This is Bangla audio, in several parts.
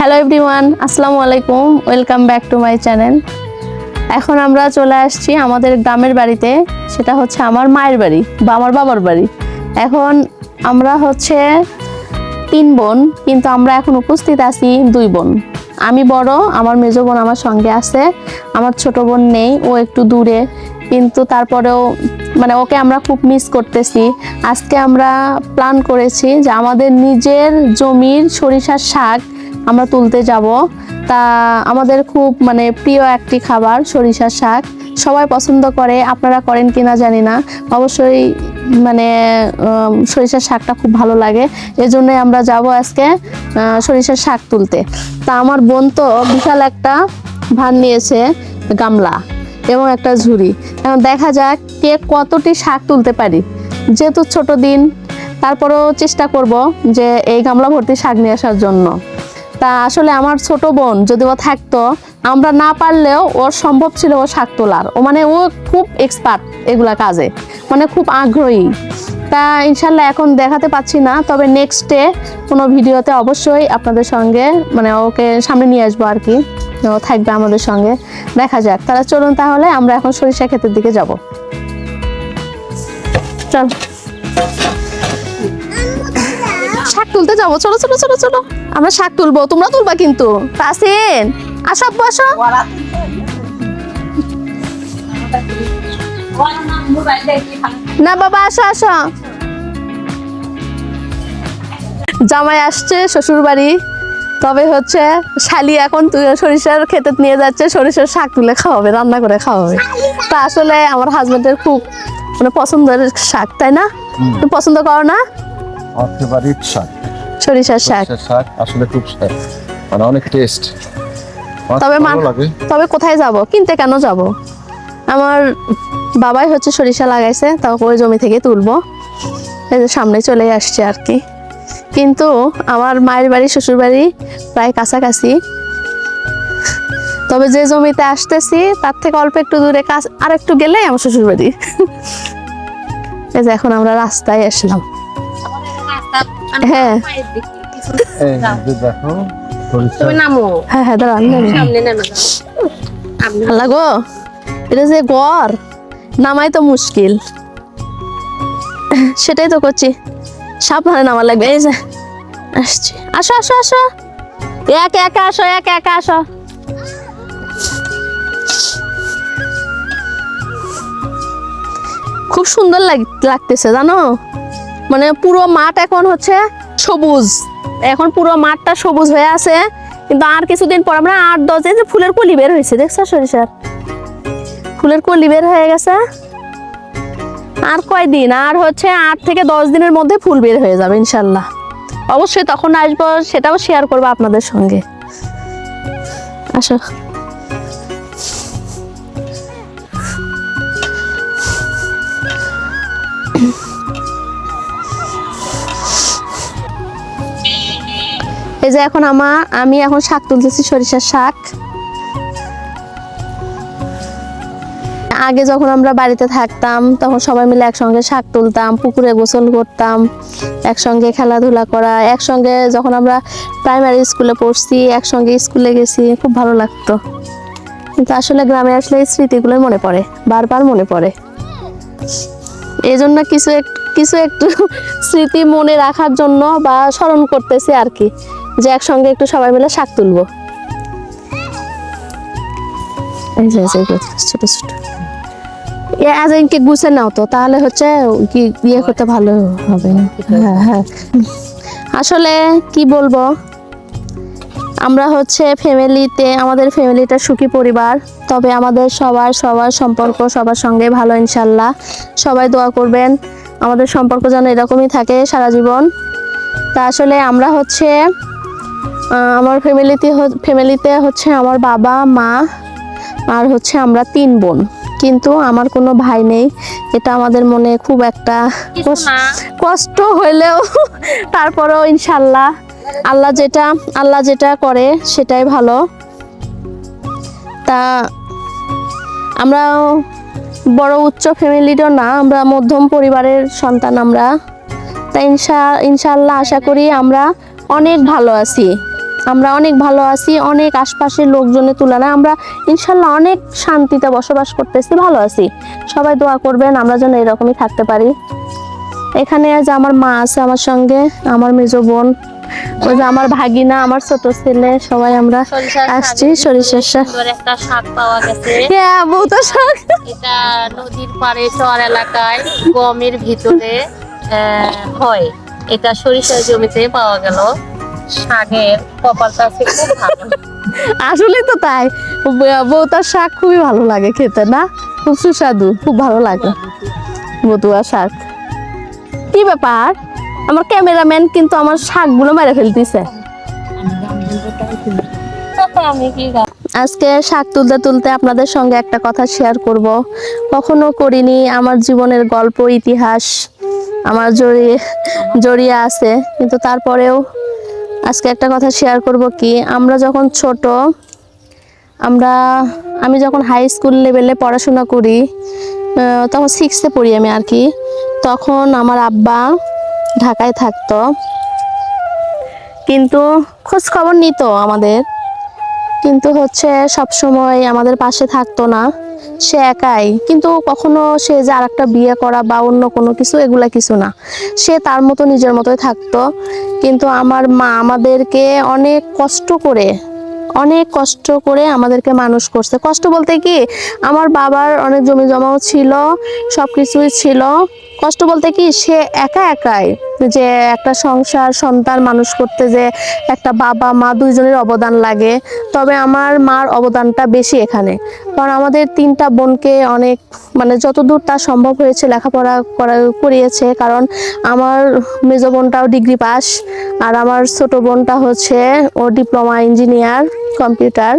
হ্যালো এভরিওয়ান, আসসালামু আলাইকুম, welcome back to my channel. এখন আমরা চলে আসছি আমাদের গ্রামের বাড়িতে, সেটা হচ্ছে আমার মায়ের বাড়ি বা আমার বাবার বাড়ি। এখন আমরা হচ্ছে 3 বোন, কিন্তু আমরা এখন উপস্থিত আছি 2 বোন। আমি বড়, আমার মেজো বোন আমার সঙ্গে আছে, আমার ছোট বোন নেই, ও একটু দূরে, কিন্তু তারপরেও মানে ওকে আমরা খুব মিস করতেছি। আজকে আমরা প্ল্যান করেছি যে আমাদের নিজের জমির সরিষার শাক আমরা তুলতে যাব। তা আমাদের খুব মানে প্রিয় একটি খাবার সরিষার শাক, সবাই পছন্দ করে, আপনারা করেন কিনা জানি না। অবশ্যই মানে সরিষার শাকটা খুব ভালো লাগে, এজন্যই আমরা যাব আজকে সরিষার শাক তুলতে। তা আমার বোন তো বিশাল একটা ভার নিয়েছে, গামলা এবং একটা ঝুড়ি। এখন দেখা যাক কে কতটি শাক তুলতে পারি, যেহেতু ছোট দিন, তারপরেও চেষ্টা করব যে এই গামলা ভর্তি শাক নিয়ে আসার জন্য। তা আসলে আমার ছোট বোন যদি ও থাকতো, আমরা না পারলেও ওর সম্ভব ছিল ও শাক তোলার। ও মানে ও খুব এক্সপার্ট এগুলা কাজে, মানে খুব আগ্রহী। তা ইনশাল্লাহ এখন দেখাতে পাচ্ছি না, তবে নেক্সটে কোনো ভিডিওতে অবশ্যই আপনাদের সঙ্গে মানে ওকে সামনে নিয়ে আসবো আর কি, ও থাকবে আমাদের সঙ্গে। দেখা যাক, তাহলে চলুন তাহলে আমরা এখন সরিষা ক্ষেতের দিকে যাব। চল শাক তুলতে যাবো, চলো চলো চলো চলো, আমরা শাক তুলবো, তোমরা তুলবা কিন্তু। তাসিন আসো, আব্বু আসো। না বাবা আসো আসো। জামাই আসছে শ্বশুর বাড়ি, তবে হচ্ছে শালি এখন সরিষার ক্ষেতে নিয়ে যাচ্ছে, সরিষার শাক তুলে খাওয়াবে, রান্না করে খাওয়াবে। তা আসলে আমার হাজবেন্ডের খুব মানে পছন্দের শাক, তাই না? তুমি পছন্দ করো না? ফেভারিট শাক সরিষার শাক আসলে খুব মানে অনেক টেস্ট। তবে কোথায় যাব, কিনতে কেন যাব? আমার বাবাই হচ্ছে সরিষা লাগাইছে, তাও ওই জমি থেকে তুলবো। এই যে সামনে চলে আসছে আর কি, কিন্তু আমার মায়ের বাড়ি শ্বশুর বাড়ি প্রায় কাছাকাছি। তবে যে জমিতে আসতেছি তার থেকে অল্প একটু দূরে, আর একটু গেলে আমার শ্বশুর বাড়ি। এই যে এখন আমরা রাস্তায় আসলাম। হ্যাঁ আল্লাহ গো, এটা যে গড় নামাই তো মুশকিল, সেটাই তো করছি, সাবধানে নামা লাগবে। এই যে আসছি, আসো আসো আসো, একা একা আসো, একা একা আসো। খুব সুন্দর লাগতেছে জানো, মানে পুরো মাঠ এখন হচ্ছে সবুজ, এখন পুরো মাঠটা সবুজ হয়ে আছে। কিন্তু আর কিছুদিন পর আমরা 8-10 দিন যে ফুলের কলি বের হয়েছে, দেখছো সরিষার ফুলের কলি বের হয়ে গেছে। আর কয়দিন, আর হচ্ছে 8 থেকে 10 দিনের মধ্যে ফুল বের হয়ে যাবে ইনশাল্লাহ। অবশ্যই তখন আসবো, সেটাও শেয়ার করবো আপনাদের সঙ্গে। আসো এই যে এখন আমি এখন শাক তুলতেছি, সরিষার শাক। আগে যখন আমরা বাড়িতে থাকতাম তখন সবাই মিলে একসঙ্গে শাক তুলতাম, পুকুরে গোসল করতাম, একসঙ্গে খেলাধুলা করা, একসঙ্গে যখন আমরা প্রাইমারি স্কুলে পড়ছি, একসঙ্গে স্কুলে গেছি, খুব ভালো লাগতো। কিন্তু আসলে গ্রামে আসলে এই স্মৃতিগুলোই মনে পড়ে, বারবার মনে পড়ে। এই জন্য কিছু একটু স্মৃতি মনে রাখার জন্য বা স্মরণ করতেছি আর কি, যে একসঙ্গে একটু সবাই মিলে শাক তুলবো। ছোট ছোট আজকে গুছে নাও তো, তাহলে হচ্ছে কি ইয়ে করতে ভালো হবে। হ্যাঁ হ্যাঁ, আসলে কি বলবো, আমরা হচ্ছে আমাদের ফ্যামিলিটা সুখী পরিবার। তবে আমাদের সবার সম্পর্ক সবার সঙ্গে ভালো ইনশাল্লাহ। সবাই দোয়া করবেন আমাদের সম্পর্ক যেন এরকমই থাকে সারা জীবন। তা আসলে আমরা হচ্ছে আমার ফ্যামিলিতে হচ্ছে আমার বাবা মা আর হচ্ছে আমরা 3 বোন, কিন্তু আমার কোনো ভাই নেই। এটা আমাদের মনে খুব একটা কষ্ট হইলেও তারপরেও ইনশাল্লাহ আল্লাহ যেটা করে সেটাই ভালো। তা আমরা বড় উচ্চ ফ্যামিলিরও না, আমরা মধ্যম পরিবারের সন্তান আমরা। তা ইনশাআল্লাহ আশা করি আমরা অনেক ভালো আছি। আমরা অনেক ভালো আছি, অনেক আশপাশের লোকজনের তুলনায় আমরা ইনশাল্লাহ অনেক শান্তিতে বসবাস করতেছি, ভালো আছি। সবাই দোয়া করবেন আমরা যেন এরকমই থাকতে পারি। এখানে যে আমার মা আছে আমার সঙ্গে, আমার মেজো বোন, ওই যে আমার ভাগিনা, আমার ছোট ছেলে, সবাই আমরা আসছি। সরিষার শাক, সুন্দর একটা শাক পাওয়া গেছে। হ্যাঁ বহুত শাক। এটা নদীর পাড়ে চর এলাকায় গমের ভিতরে হয়। এটা সরিষার জমিতে পাওয়া গেল। শাকের কপালটা আছে খুব ভালো। আসলে তো তাই, বউতার শাক খুবই ভালো লাগে খেতে, না? খুব সুস্বাদু, খুব ভালো লাগে বতুয়া শাক। কি ব্যাপার, আমার ক্যামেরাম্যান কিন্তু আমার শাকগুলো মেরে ফেলতেছে। আমি কি আজকে শাক তুলতে তুলতে আপনাদের সঙ্গে একটা কথা শেয়ার করব, কখনো করিনি। আমার জীবনের গল্প ইতিহাস আমার জড়িয়ে আছে, কিন্তু তারপরেও আজকে একটা কথা শেয়ার করব। কি, আমরা যখন ছোট, আমি যখন হাই স্কুল লেভেলে পড়াশোনা করি, তখন 6-এ পড়ি আমি আর কি। তখন আমার আব্বা ঢাকায় থাকতো, কিন্তু খোঁজ খবর নিত আমাদের, কিন্তু হচ্ছে সব সময় আমাদের পাশে থাকতো না। সে একাই, কিন্তু কখনো সে যে আরেকটা বিয়ে করা বা অন্য কোনো কিছু, এগুলা কিছু না। সে তার মতো নিজের মতোই থাকতো। কিন্তু আমার মা আমাদেরকে অনেক কষ্ট করে আমাদেরকে মানুষ করছে। কষ্ট বলতে কি, আমার বাবার অনেক জমি জমাও ছিল, সব কিছুই ছিল। কষ্ট বলতে কি, সে একাই যে একটা সংসার সন্তান মানুষ করতে যে একটা বাবা মা দুইজনের অবদান লাগে, তবে আমার মার অবদানটা বেশি এখানে। কারণ আমাদের 3টা বোনকে অনেক, মানে যতদূর তা সম্ভব হয়েছে লেখাপড়া করিয়েছে। কারণ আমার মেজো বোনটাও ডিগ্রি পাস, আর আমার ছোট বোনটা হচ্ছে ও ডিপ্লোমা ইঞ্জিনিয়ার কম্পিউটার,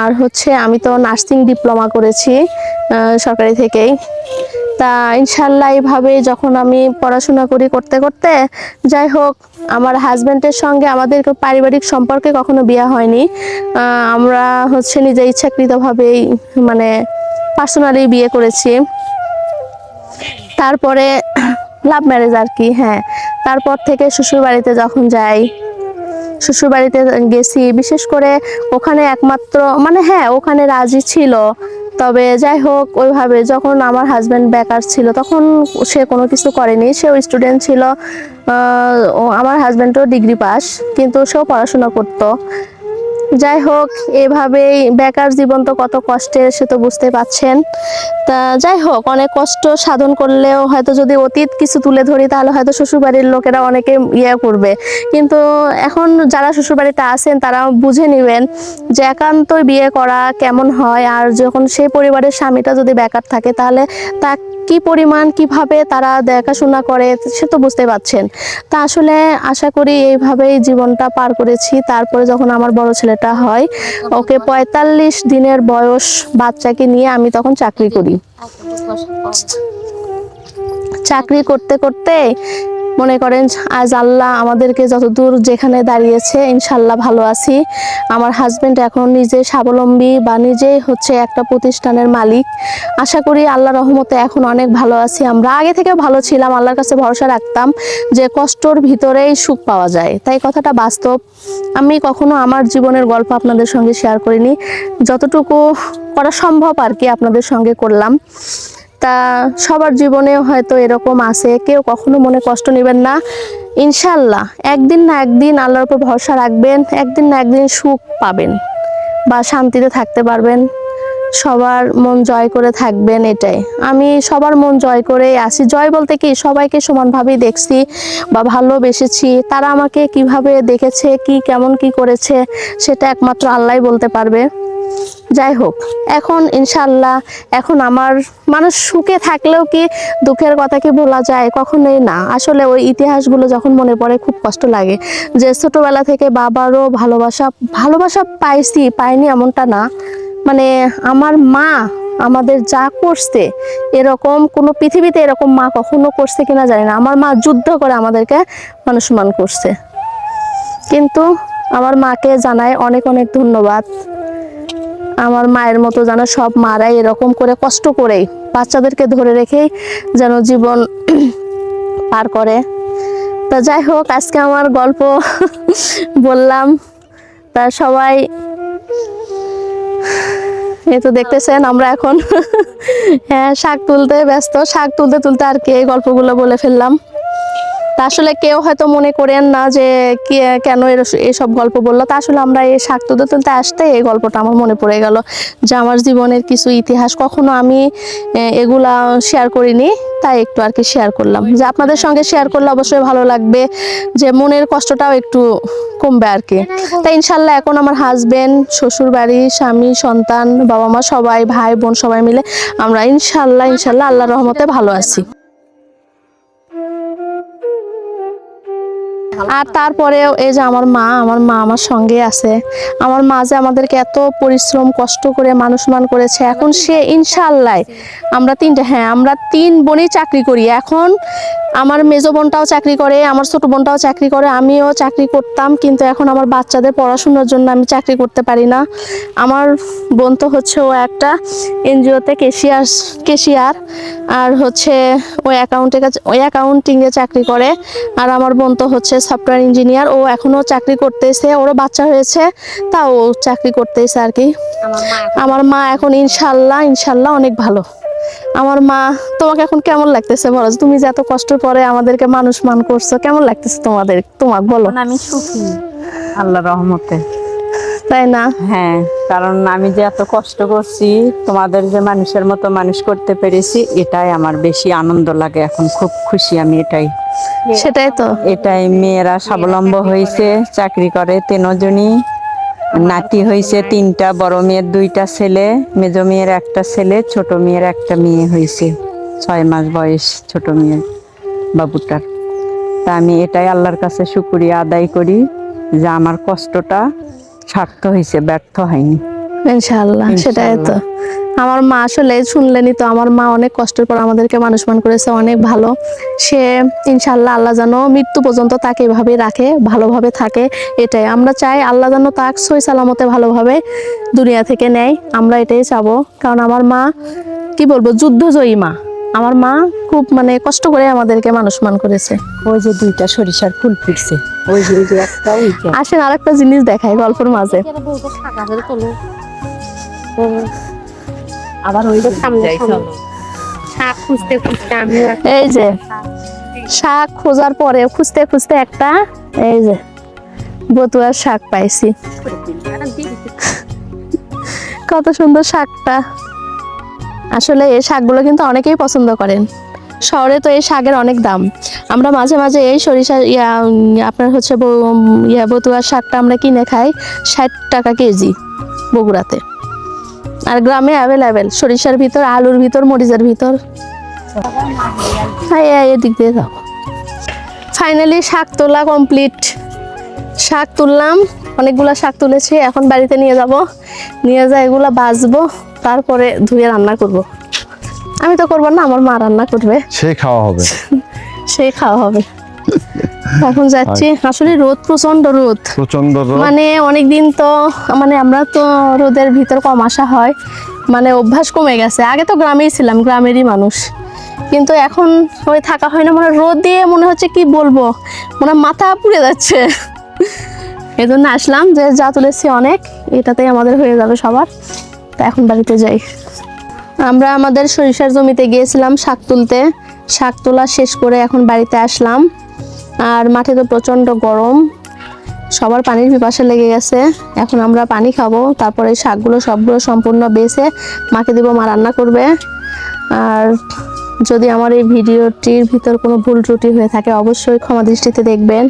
আর হচ্ছে আমি তো নার্সিং ডিপ্লোমা করেছি সরকারি থেকেই। তা ইনশাল্লাহ এইভাবে যখন আমি পড়াশোনা করতে করতে, যাই হোক, আমার হাজব্যান্ডের সঙ্গে আমাদের পারিবারিক সম্পর্কে কখনো বিয়ে হয়নি। আমরা হচ্ছে নিজে ইচ্ছাকৃতভাবেই, মানে পার্সোনালি বিয়ে করেছি। তারপরে লাভ ম্যারেজ আর কি। হ্যাঁ, তারপর থেকে শ্বশুর বাড়িতে যখন যাই, শ্বশুর বাড়িতে গেছি, বিশেষ করে ওখানে একমাত্র, মানে হ্যাঁ ওখানে রাজি ছিল, তবে যাই হোক ওইভাবে যখন আমার হাজব্যান্ড বেকার ছিল তখন সে কোনো কিছু করেনি, সেও স্টুডেন্ট ছিল। আমার হাজব্যান্ডও ডিগ্রি পাস, কিন্তু সেও পড়াশোনা করতো। যাই হোক, এভাবেই বেকার জীবন তো কত কষ্টের, সে তো বুঝতে পাচ্ছেন। তা যাই হোক, অনেক কষ্ট সাধন করলেও হয়তো যদি অতীত কিছু তুলে ধরি তাহলে হয়তো শ্বশুরবাড়ির লোকেরা অনেকে করবে, কিন্তু এখন যারা শ্বশুরবাড়িতে আছেন তারা বুঝে নেবেন যে একান্তই বিয়ে করা কেমন হয়। আর যখন সেই পরিবারের স্বামীটা যদি বেকার থাকে তাহলে তা কি পরিমাণ কিভাবে তারা দেখাশোনা করে, সে তো বুঝতে পারছেন। তা আসলে আশা করি এইভাবেই জীবনটা পার করেছি। তারপরে যখন আমার বড় ছেলেটা হয়, ওকে 45 দিনের বয়স বাচ্চাকে নিয়ে আমি তখন চাকরি করি। চাকরি করতে করতে মনে করেন আজ আল্লাহ আমাদেরকে যতদূর যেখানে দাঁড়িয়েছে, ইনশাল্লাহ ভালো আছি। আমার হাজবেন্ড এখন নিজে স্বাবলম্বী, বা নিজেই হচ্ছে একটা প্রতিষ্ঠানের মালিক। আশা করি আল্লাহ রহমতে এখন অনেক ভালো আছি। আমরা আগে থেকে ভালো ছিলাম, আল্লাহর কাছে ভরসা রাখতাম যে কষ্টর ভিতরেই সুখ পাওয়া যায়, তাই কথাটা বাস্তব। আমি কখনো আমার জীবনের গল্প আপনাদের সঙ্গে শেয়ার করিনি, যতটুকু করা সম্ভব আর কি আপনাদের সঙ্গে করলাম। তা সবার জীবনেও হয়তো এরকম আছে, কেউ কখনো মনে কষ্ট নেবেন না। ইনশাল্লাহ একদিন না একদিন আল্লাহর উপর ভরসা রাখবেন, একদিন না একদিন সুখ পাবেন বা শান্তিতে থাকতে পারবেন, সবার মন জয় করে থাকবেন। এটাই আমি সবার মন জয় করে আসি। জয় বলতে কি, সবাইকে সমানভাবেই দেখছি বা ভালোবেসেছি। তারা আমাকে কিভাবে দেখেছে, কি কেমন কি করেছে, সেটা একমাত্র আল্লাহই বলতে পারবে। যাই হোক, এখন ইনশাল্লাহ, এখন আমার মানুষ সুখে থাকলেও কি দুঃখের কথা কি ভোলা যায়? কখনোই না। আসলে ওই ইতিহাসগুলো যখন মনে পড়ে খুব কষ্ট লাগে যে ছোটবেলা থেকে বাবারও ভালোবাসা পাইনি এমনটা না, মানে আমার মা আমাদের যা করছে, এরকম কোনো পৃথিবীতে এরকম মা কখনো করছে কিনা জানি না। আমার মা যুদ্ধ করে আমাদেরকে মানুষ সম্মান করছে, কিন্তু আমার মাকে জানাই অনেক অনেক ধন্যবাদ। আমার মায়ের মতো যেন সব মারাই এরকম করে কষ্ট করেই বাচ্চাদেরকে ধরে রেখেই যেন জীবন পার করে। তা যাই হোক, আজকে আমার গল্প বললাম, আপনারা সবাই এই তো দেখতেছেন আমরা এখন হ্যাঁ শাক তুলতে ব্যস্ত, শাক তুলতে তুলতে আর কি এই গল্পগুলো বলে ফেললাম। তা আসলে কেউ হয়তো মনে করেন না যে কেন এসব গল্প বললো, তা আসলে আমরা এই শাক তুলতে তুলতে আসতে এই গল্পটা আমার মনে পড়ে গেল যে আমার জীবনের কিছু ইতিহাস কখনো আমি এগুলা শেয়ার করিনি, তাই একটু আর কি শেয়ার করলাম, যে আপনাদের সঙ্গে শেয়ার করলে অবশ্যই ভালো লাগবে, যে মনের কষ্টটাও একটু কমবে আর কি। তাই ইনশাল্লাহ এখন আমার হাজবেন্ড, শ্বশুর বাড়ি, স্বামী, সন্তান, বাবা মা সবাই, ভাই বোন সবাই মিলে আমরা ইনশাল্লাহ আল্লাহর রহমতে ভালো আছি। আর তারপরেও এই যে আমার মা আমার সঙ্গে আছে। আমার মা যে আমাদেরকে এত পরিশ্রম কষ্ট করে মানুষ মান করেছে, এখন সে ইনশাআল্লাহ আমরা আমরা 3 বোনই চাকরি করি। এখন আমার মেজো বোনটাও চাকরি করে, আমার ছোট বোনটাও চাকরি করে, আমিও চাকরি করতাম, কিন্তু এখন আমার বাচ্চাদের পড়াশোনার জন্য আমি চাকরি করতে পারি না। আমার বোন তো হচ্ছে ও একটা এনজিওতে কেশিয়ার আর হচ্ছে ওই অ্যাকাউন্টিংয়ে চাকরি করে। আর আমার বোন তো হচ্ছে সফটওয়্যার ইঞ্জিনিয়ার, ও এখনও চাকরি করতেছে, ওরও বাচ্চা হয়েছে, তা ও চাকরি করতেছে আর কি। আমার মা এখন ইনশাল্লাহ অনেক ভালো। আমার মা, তোমাকে এখন কেমন লাগতেছে বলো? তুমি যে এত কষ্ট করে আমাদেরকে মানুষ মান করছো, কেমন লাগতেছে তোমাকে বলো? আমি সুখী আল্লাহর রহমতে। তাই না? হ্যাঁ, কারণ আমি যে এত কষ্ট করছি, তোমাদের যে মানুষের মতো মানুষ করতে পেরেছি, এটাই আমার বেশি আনন্দ লাগে। এখন খুব খুশি আমি সেটাই তো। এটাই মেয়েরা স্বাবলম্বী হয়েছে, চাকরি করে 3 জনই, নাতি হয়েছে 3টা, বড় মেয়ের 2টা ছেলে, মেজো মেয়ের 1টা ছেলে, ছোট মেয়ের 1টা মেয়ে হয়েছে, 6 মাস বয়স ছোট মেয়ের বাবুটার। তা আমি এটাই আল্লাহর কাছে শুকরিয়া আদায় করি যে আমার কষ্টটা সার্থক হয়েছে, ব্যর্থ হয়নি ইনশাআল্লাহ। সেটাই তো। আমার মা আসলে শুনলেনি তো, আমার মা অনেক কষ্টের পর আমাদেরকে মানুষ মান করেছে, অনেক ভালো। সে ইনশাআল্লাহ আল্লাহ যেন মৃত্যু পর্যন্ত তাকে এভাবেই রাখে, ভালোভাবে থাকে, এটাই আমরা চাই। আল্লাহ যেন তাকে সহি সালামতে ভালোভাবে দুনিয়া থেকে নেয়, আমরা এটাই চাবো। কারণ আমার মা কি বলবো, যুদ্ধজয়ী মা। আমার মা খুব কষ্ট করে আমাদেরকে মানুষ মান করেছে। ওই যে 2টা সরিষার ফুল ফুটছে, ওই যে একটা, ওই যে আসেন আরেকটা জিনিস দেখাই গল্পের মাঝে। আবার ওই যে শাক খুঁজতে খুঁজতে আমি এই যে শাক খোঁজার পরে খুঁজতে খুঁজতে একটা এই যে বতুয়ার শাক পাইছি। কত সুন্দর শাকটা। আসলে এই শাকগুলো কিন্তু অনেকেই পছন্দ করেন। শহরে তো এই শাকের অনেক দাম। আমরা মাঝে মাঝে এই সরিষা আপনার হচ্ছে বতুয়ার শাকটা আমরা কিনে খাই 60 টাকা কেজি বগুড়াতে। আর গ্রামে অ্যাভেলেবেল, সরিষার ভিতর, আলুর ভিতর, মরিচের ভিতর। এদিক দিয়ে যাও। ফাইনালি শাক তোলা কমপ্লিট। শাক তুললাম, অনেকগুলা শাক তুলেছি। এখন বাড়িতে নিয়ে যাব, নিয়ে যাই এগুলা বাছবো, তারপরে ধুয়ে রান্না করব। আমি তো করবো না, আমার মা রান্না করবে, সেই খাওয়া হবে। এখন যাচ্ছি। আসলে রোদ, প্রচন্ড রোদ। অনেকদিন তো আমরা তো রোদের ভিতর কম আসা হয়, অভ্যাস কমে গেছে। আগে তো গ্রামেই ছিলাম, গ্রামেরই মানুষ, কিন্তু এখন ওই থাকা হয় না। রোদ দিয়ে মনে হচ্ছে কি বলবো, মাথা পুড়ে যাচ্ছে। এই জন্য আসলাম যে যা তুলেছি অনেক, এটাতেই আমাদের হয়ে যাবে সবার। তা এখন বাড়িতে যাই। আমরা আমাদের সরিষার জমিতে গিয়েছিলাম শাক তুলতে। শাক তোলা শেষ করে এখন বাড়িতে আসলাম। আর মাঠে তো প্রচণ্ড গরম, সবার পানির পিপাসা লেগে গেছে। এখন আমরা পানি খাবো, তারপরে শাকগুলো সবগুলো সম্পূর্ণ বেছে মাকে দিব, মা রান্না করবে। আর যদি আমার এই ভিডিওটির ভিতর কোনো ভুল ত্রুটি হয়ে থাকে অবশ্যই ক্ষমা দৃষ্টিতে দেখবেন।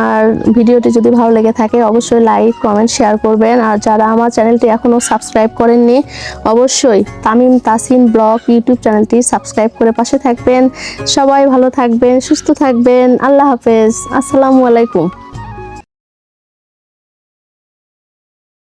আর ভিডিওটি যদি ভালো লেগে থাকে অবশ্যই লাইক, কমেন্ট, শেয়ার করবেন। আর যারা আমার চ্যানেলটি এখনও সাবস্ক্রাইব করেননি অবশ্যই তামিম তাসিন ব্লগ ইউটিউব চ্যানেলটি সাবস্ক্রাইব করে পাশে থাকবেন। সবাই ভালো থাকবেন, সুস্থ থাকবেন। আল্লাহ হাফেজ, আসসালামু আলাইকুম।